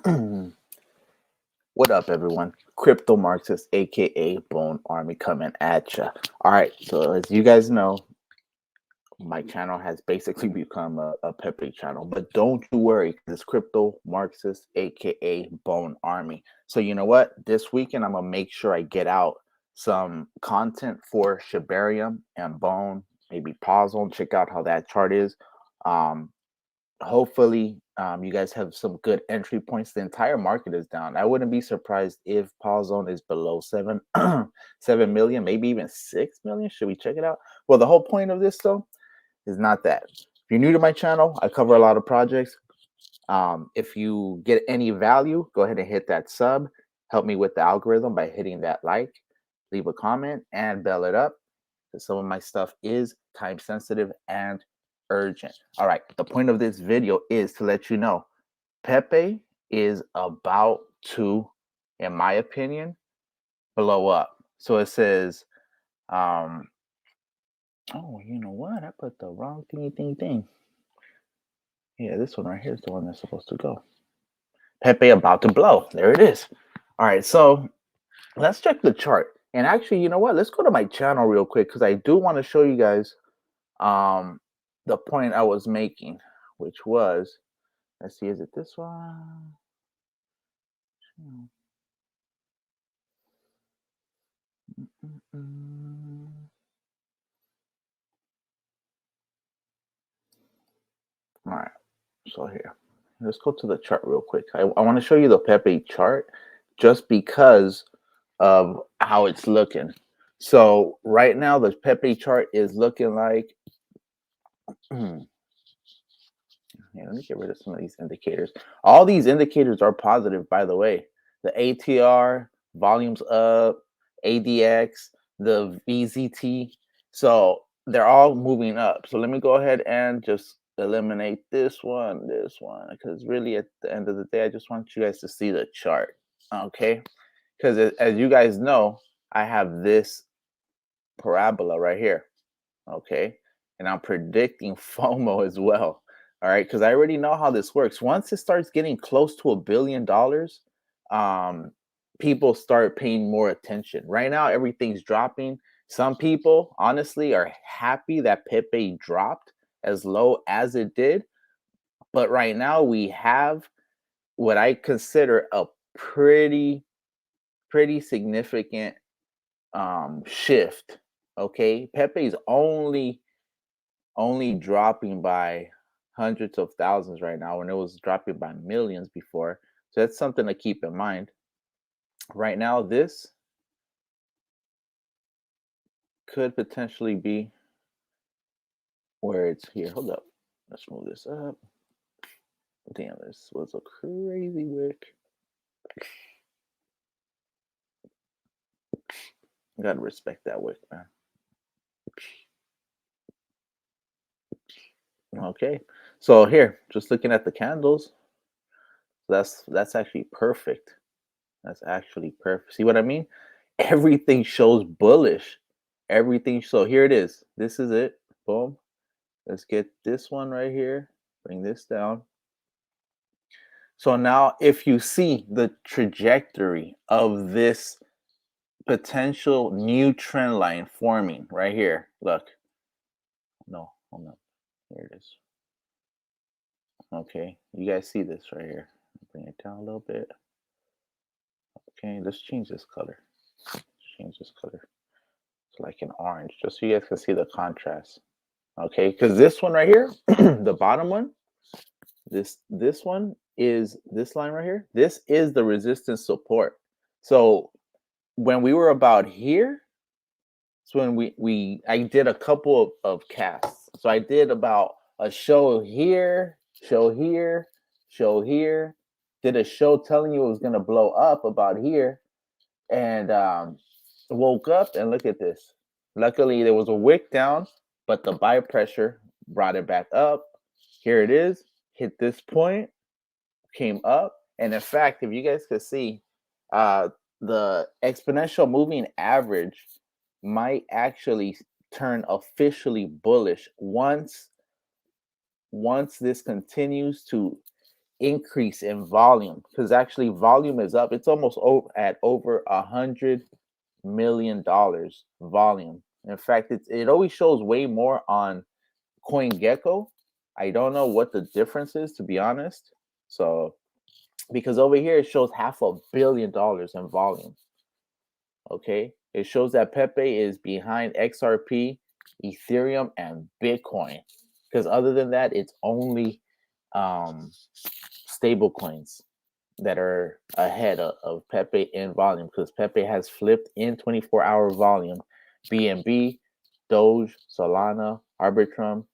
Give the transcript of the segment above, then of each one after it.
What up, everyone? Crypto Marxist, aka Bone Army, coming at ya. All right, so as you guys know, my channel has basically become a Pepe channel, but don't you worry, 'cause it's Crypto Marxist, aka Bone Army. So you know what? This weekend I'm gonna make sure I get out some content for Shibarium and Bone. Maybe pause on, check out how that chart is. Um, Hopefully you guys have some good entry points. The entire market is down. I wouldn't be surprised if Paul Zone is below 7 million, maybe even 6 million. Should we check it out? Well, the whole point of this though is not that. If you're new to my channel, I cover a lot of projects. If you get any value, go ahead and hit that sub. Help me with the algorithm by hitting that like, leave a comment, and bell it up, because some of my stuff is time sensitive and urgent. All right, the point of this video is to let you know Pepe is about to, in my opinion, blow up. So it says, oh, you know what? I put the wrong thing. Yeah, this one right here is the one that's supposed to go. Pepe about to blow. There it is. All right, so let's check the chart. And actually, you know what? Let's go to my channel real quick because I do want to show you guys um the point I was making, which was, let's see, is it this one? All right, so here, let's go to the chart real quick. I want to show you the Pepe chart just because of how it's looking. So right now the Pepe chart is looking like yeah, let me get rid of some of these indicators. All these indicators are positive, by the way. The ATR, volumes up, ADX, the VZT. So they're all moving up. So let me go ahead and just eliminate this one, because really at the end of the day, I just want you guys to see the chart. Okay. Because as you guys know, I have this parabola right here. Okay. And I'm predicting FOMO as well. All right. Because I already know how this works. Once it starts getting close to $1 billion, um, people start paying more attention. Right now, everything's dropping. Some people, honestly, are happy that Pepe dropped as low as it did. But right now, we have what I consider a pretty significant shift. Okay. Pepe's only dropping by hundreds of thousands right now when it was dropping by millions before. So that's something to keep in mind. Right now, this could potentially be where it's here. Hold up. Let's move this up. Damn, this was a crazy wick. You gotta respect that wick, man. Okay. So here, just looking at the candles, that's actually perfect. That's actually perfect. See what I mean? Everything shows bullish. Everything. So here it is. This is it. Boom. Let's get this one right here. Bring this down. So now if you see the trajectory of this potential new trend line forming right here. Look. No, hold on. Here it is. Okay. You guys see this right here. Bring it down a little bit. Okay, let's change this color. Change this color. Like an orange, just so you guys can see the contrast. Okay, because this one right here, the bottom one, this one is this line right here. This is the resistance support. So when we were about here, it's when I did a couple of casts. So I did about a show here, show here, show here. Did a show telling you it was gonna blow up about here, and woke up and look at this. Luckily, there was a wick down, but the buy pressure brought it back up. Here it is, hit this point, came up. And in fact, if you guys could see, the exponential moving average might actually turn officially bullish once this continues to increase in volume, because actually volume is up. It's almost at over $100 million volume. In fact, it always shows way more on CoinGecko. I don't know what the difference is, to be honest. So because over here it shows $500 million in volume. Okay, it shows that Pepe is behind XRP, Ethereum, and Bitcoin. Because other than that, it's only stable coins that are ahead of Pepe in volume, because Pepe has flipped in 24-hour volume. BNB, Doge, Solana, Arbitrum,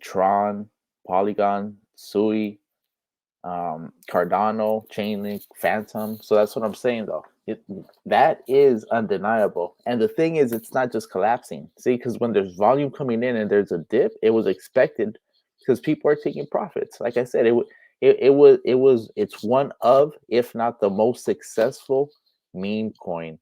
Tron, Polygon, Sui, Cardano, Chainlink, Phantom. So that's what I'm saying, though. That is undeniable. And the thing is, it's not just collapsing. See, because when there's volume coming in and there's a dip, it was expected because people are taking profits. Like I said, it's one of, if not the most successful meme coin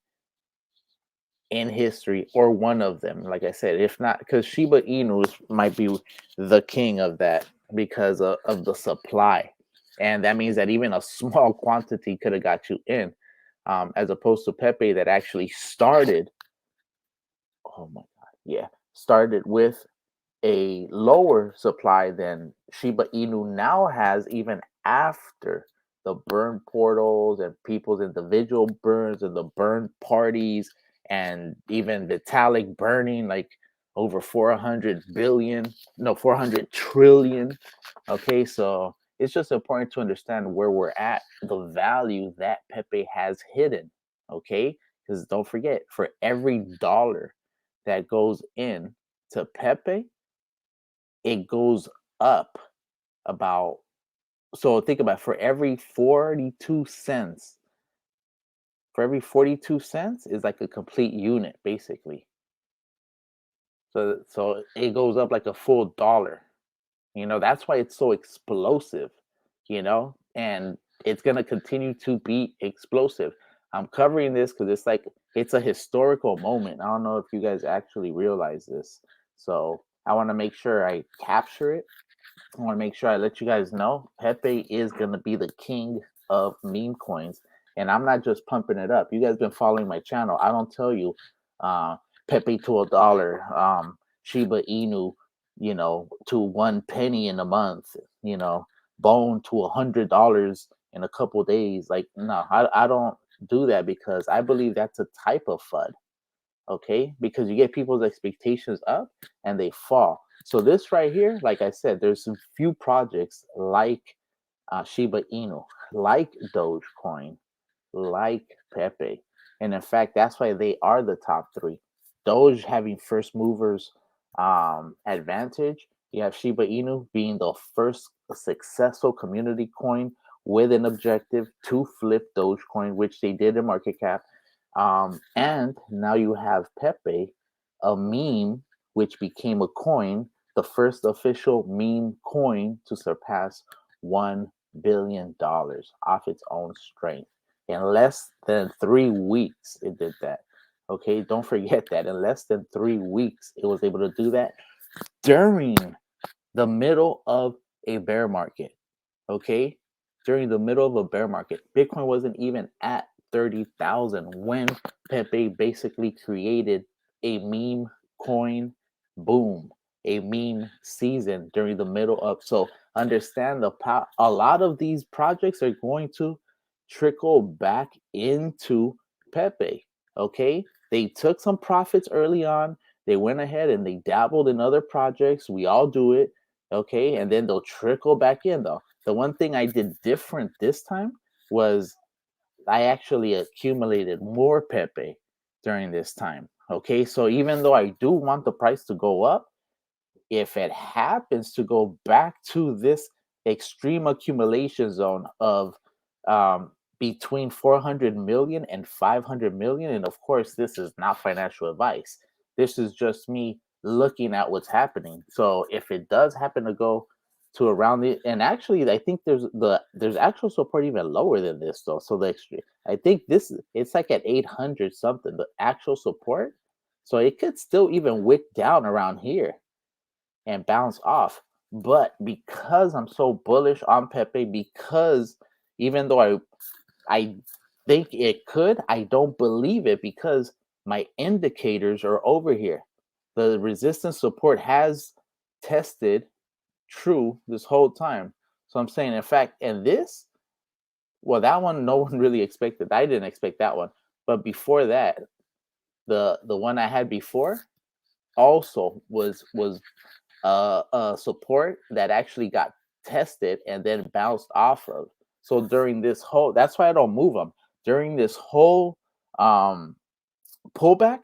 in history, or one of them. Like I said, if not, because Shiba Inu might be the king of that because of the supply, and that means that even a small quantity could have got you in, as opposed to Pepe that actually started. Oh my god, yeah, started with a lower supply than Shiba Inu now has, even after the burn portals and people's individual burns and the burn parties, and even Vitalik burning like over 400 billion, no, 400 trillion. Okay, so it's just important to understand where we're at, the value that Pepe has hidden. Okay, because don't forget, for every dollar that goes in to Pepe, it goes up about, so think about it, for every 42 cents is like a complete unit, basically. So it goes up like a full dollar. That's why it's so explosive, and it's going to continue to be explosive. I'm covering this because it's a historical moment. I don't know if you guys actually realize this. So I want to make sure I capture it. I want to make sure I let you guys know Pepe is going to be the king of meme coins. And I'm not just pumping it up. You guys been following my channel. I don't tell you uh, Pepe to $1, Shiba Inu, to 1 penny in a month, Bone to $100 in a couple days. Like, no, I don't do that, because I believe that's a type of FUD. Okay, because you get people's expectations up and they fall. So this right here, like I said, there's some few projects like Shiba Inu, like Dogecoin, like Pepe, and in fact, that's why they are the top three. Doge having first movers advantage. You have Shiba Inu being the first successful community coin with an objective to flip Dogecoin, which they did in market cap. And now you have Pepe, a meme which became a coin, the first official meme coin to surpass $1 billion off its own strength. In less than 3 weeks, it did that. Okay, don't forget that in less than 3 weeks, it was able to do that during the middle of a bear market. Okay, during the middle of a bear market, Bitcoin wasn't even at 30,000 when Pepe basically created a meme coin boom, a meme season during the middle of. So understand a lot of these projects are going to trickle back into Pepe. Okay, they took some profits early on. They went ahead and they dabbled in other projects. We all do it. Okay, and then they'll trickle back in, though. The one thing I did different this time was I actually accumulated more Pepe during this time. Okay, so even though I do want the price to go up, if it happens to go back to this extreme accumulation zone of between 400 million and 500 million, and of course, this is not financial advice. This is just me looking at what's happening. So if it does happen to go to around the, and actually, I think there's actual support even lower than this though. So the extreme, I think it's like at 800 something, the actual support. So it could still even wick down around here and bounce off. But because I'm so bullish on Pepe, because even though I think it could, I don't believe it because my indicators are over here. The resistance support has tested true this whole time. So I'm saying, in fact, and this, well, that one no one really expected. I didn't expect that one. But before that, the one I had before also was support that actually got tested and then bounced off of. So during this whole, that's why I don't move them. During this whole um, pullback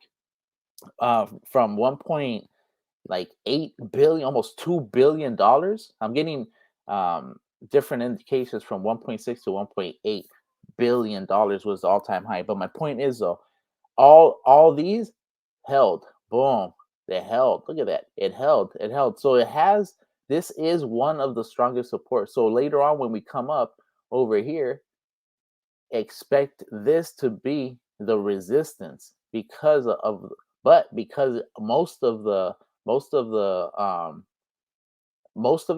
from 1.8 billion, almost $2 billion, I'm getting um, different indications from 1.6 to 1.8 billion was the all-time high. But my point is though, all these held. Boom. They held. Look at that. It held. It held. So it has, this is one of the strongest support. So later on when we come up over here, expect this to be the resistance because of, but because most of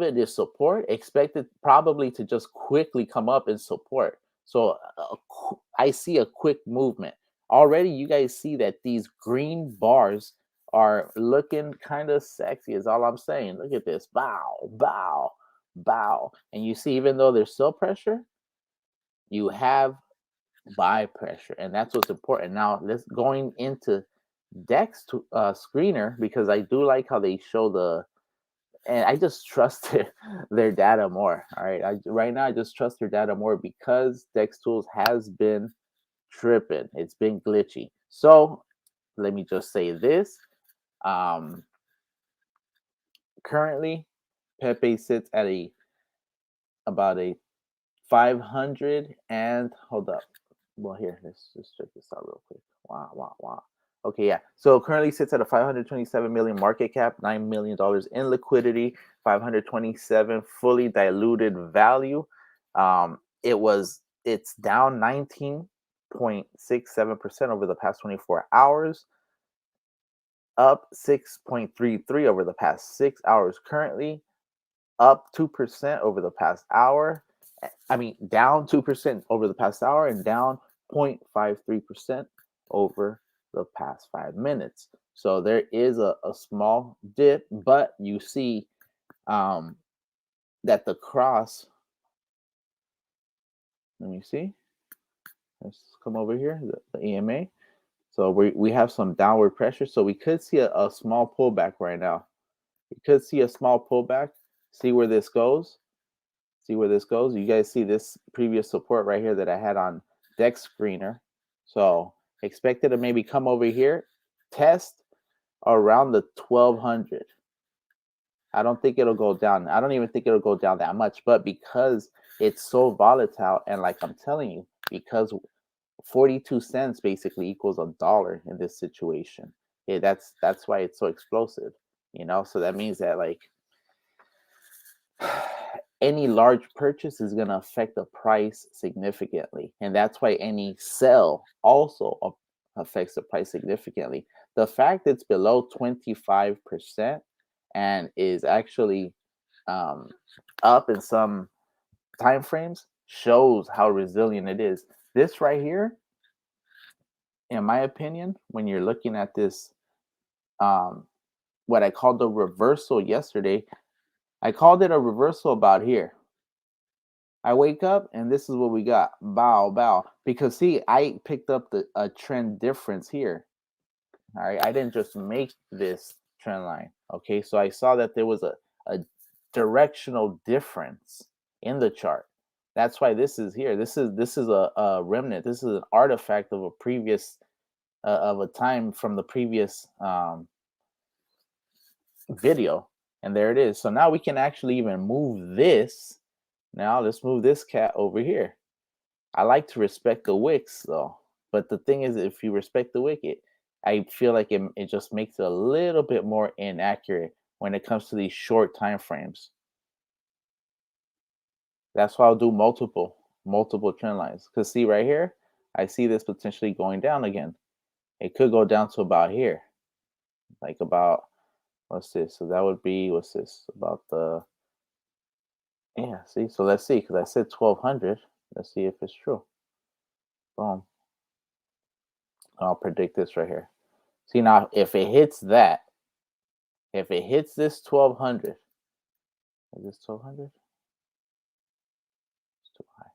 it is support, expected probably to just quickly come up in support. So I see a quick movement. Already you guys see that these green bars are looking kind of sexy, is all I'm saying. Look at this. Bow, bow, bow. And you see, even though there's still pressure, you have buy pressure. And that's what's important. Now let's going into Dex screener, because I do like how they show and I just trust their data more. All right. Right now, I just trust their data more because Dex Tools has been tripping. It's been glitchy. So let me just say this. Um, Currently, Pepe sits at about a 500 and hold up. Well, here, let's just check this out real quick. Wow, wow, wow. Okay, yeah. So currently sits at a 527 million market cap, $9 million in liquidity, 527 fully diluted value. It's down 19.67% over the past 24 hours, up 6.33 over the past 6 hours. Currently up 2% over the past hour. I mean, down 2% over the past hour and down 0.53% over the past 5 minutes. So there is a small dip, but you see that the cross, let me see. Let's come over here, the EMA. So we have some downward pressure. So we could see a small pullback right now. We could see a small pullback. See where this goes. See where this goes. You guys see this previous support right here that I had on Dex Screener. So expect it to maybe come over here, test around the 1200. I don't think it'll go down. I don't even think it'll go down that much, but because it's so volatile, and like I'm telling you, because 42 cents basically equals $1 in this situation. That's why it's so explosive, So that means that, like, any large purchase is going to affect the price significantly, and that's why any sell also affects the price significantly. The fact it's below 25% and is actually um, up in some time frames shows how resilient it is. This right here, in my opinion, when you're looking at this, um, what I called the reversal yesterday, I called it a reversal about here. I wake up and this is what we got. Bow, bow. Because see, I picked up a trend difference here. All right. I didn't just make this trend line. Okay. So I saw that there was a directional difference in the chart. That's why this is here. This is a remnant. This is an artifact of a previous of a time from the previous video. And there it is. So now we can actually even move this. Now let's move this cat over here. I like to respect the wicks though. But the thing is, if you respect the wick, I feel like it just makes it a little bit more inaccurate when it comes to these short time frames. That's why I'll do multiple trend lines. Because see right here, I see this potentially going down again. It could go down to about here. Like about, what's this? So that would be, what's this? About the Yeah, see, so let's see, because I said 1200. Let's see if it's true. Boom. I'll predict this right here. See, now if it hits that, if it hits this 1200, is this 1200? It's too high.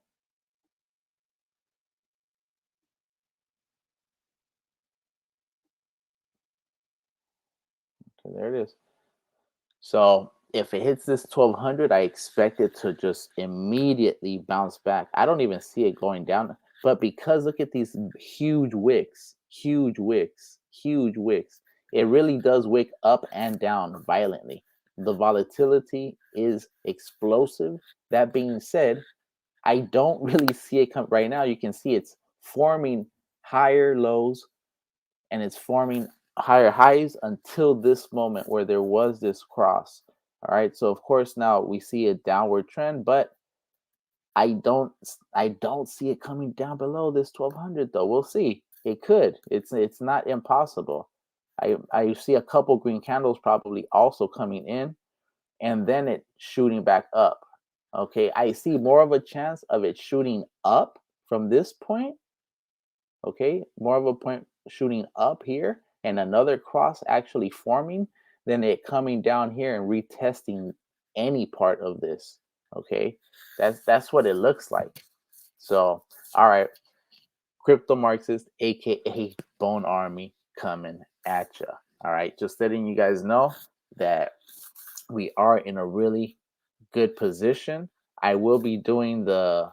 Okay, there it is. So if it hits this 1200, I expect it to just immediately bounce back. I don't even see it going down. But because look at these huge wicks, huge wicks, huge wicks, it really does wick up and down violently. The volatility is explosive. That being said, I don't really see it come right now. You can see it's forming higher lows and it's forming higher highs until this moment where there was this cross. All right. So of course now we see a downward trend, but I don't see it coming down below this 1200 though. We'll see. It could. It's not impossible. I see a couple green candles probably also coming in and then it shooting back up. Okay. I see more of a chance of it shooting up from this point. Okay, more of a point shooting up here and another cross actually forming than it coming down here and retesting any part of this. Okay, that's what it looks like. So, all right, crypto Marxist, aka Bone Army, coming at you. All right, just letting you guys know that we are in a really good position. I will be doing the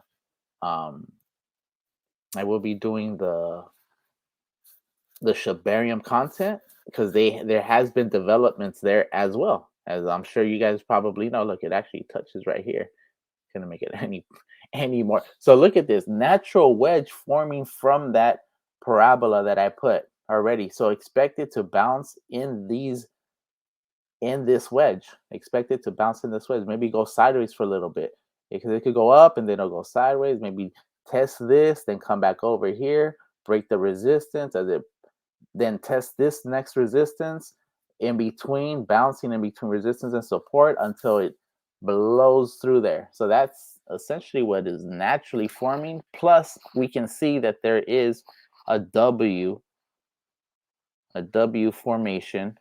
um I will be doing the Shibarium content because there has been developments there as well. As I'm sure you guys probably know. Look, it actually touches right here. Gonna make it any more. So look at this natural wedge forming from that parabola that I put already. So expect it to bounce in this wedge. Expect it to bounce in this wedge. Maybe go sideways for a little bit. Because it could go up and then it'll go sideways. Maybe test this, then come back over here, break the resistance as it then test this next resistance in between, bouncing in between resistance and support until it blows through there. So that's essentially what is naturally forming. Plus, we can see that there is a W formation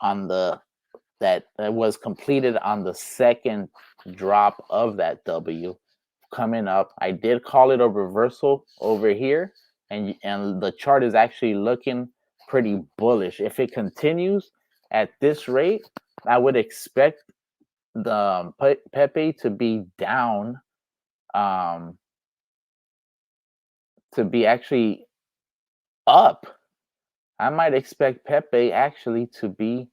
on the that was completed on the second drop of that W coming up. I did call it a reversal over here, and the chart is actually looking pretty bullish. If it continues at this rate, I would expect the Pepe to be down, um, to be actually up. I might expect Pepe actually to be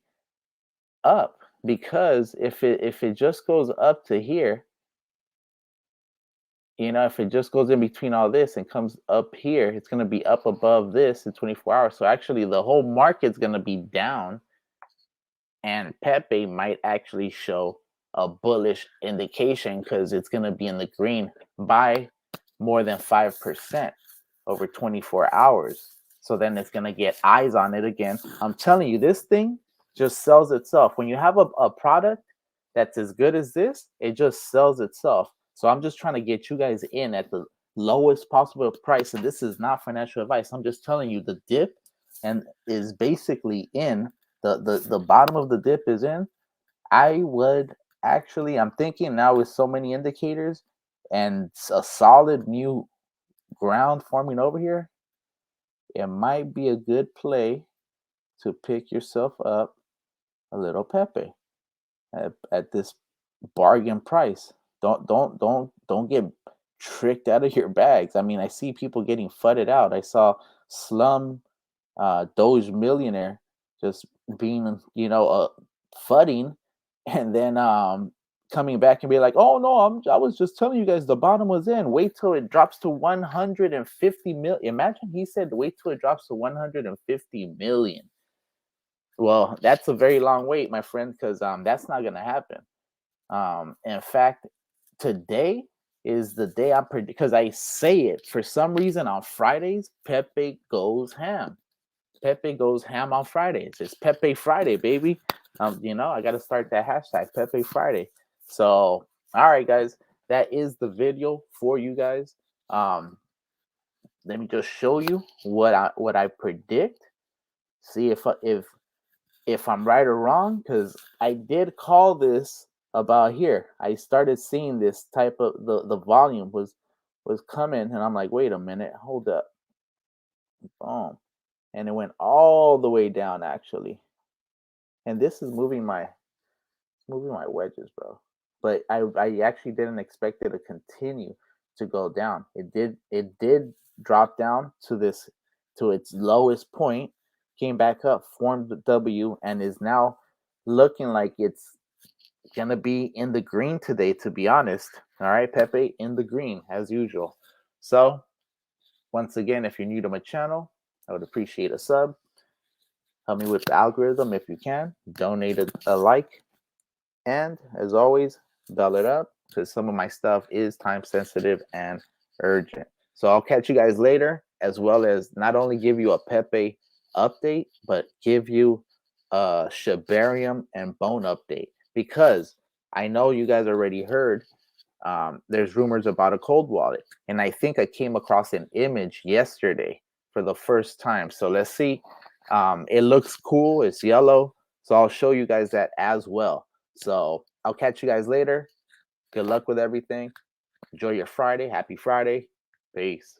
up because if it just goes up to here, if it just goes in between all this and comes up here, it's going to be up above this in 24 hours. So actually, the whole market's going to be down, and Pepe might actually show a bullish indication because it's going to be in the green by more than 5% over 24 hours. So then it's going to get eyes on it again. I'm telling you, this thing just sells itself. When you have a product that's as good as this, it just sells itself. So I'm just trying to get you guys in at the lowest possible price. And this is not financial advice. I'm just telling you the dip and is basically in the bottom of the dip is in. I would actually, I'm thinking now with so many indicators and a solid new ground forming over here, it might be a good play to pick yourself up a little Pepe at this bargain price. Don't get tricked out of your bags. I mean, I see people getting fudded out. I saw Slum Doge Millionaire just being, fudding, and then coming back and be like, "Oh no, I was just telling you guys the bottom was in. Wait till it drops to 150 million." Imagine he said, "Wait till it drops to 150 million." Well, that's a very long wait, my friend, because that's not gonna happen. In fact, today is the day I predict because I say it for some reason on Fridays. Pepe goes ham. Pepe goes ham on Fridays. It's Pepe Friday, baby. I got to start that hashtag Pepe Friday. So, all right, guys, that is the video for you guys. Um, let me just show you what I predict. See if I'm right or wrong, because I did call this about here. I started seeing this type of the volume was coming, and I'm like, wait a minute, hold up, boom, and it went all the way down actually. And this is moving my wedges, bro. But I actually didn't expect it to continue to go down. It did drop down to its lowest point, came back up, formed the W, and is now looking like it's gonna be in the green today, to be honest. All right, Pepe in the green as usual. So once again, if you're new to my channel, I would appreciate a sub. Help me with the algorithm if you can. Donate a like. And as always, bell it up because some of my stuff is time sensitive and urgent. So I'll catch you guys later, as well as not only give you a Pepe update, but give you a Shibarium and Bone update, because I know you guys already heard there's rumors about a cold wallet. And I think I came across an image yesterday for the first time. So let's see. It looks cool. It's yellow. So I'll show you guys that as well. So I'll catch you guys later. Good luck with everything. Enjoy your Friday. Happy Friday. Peace.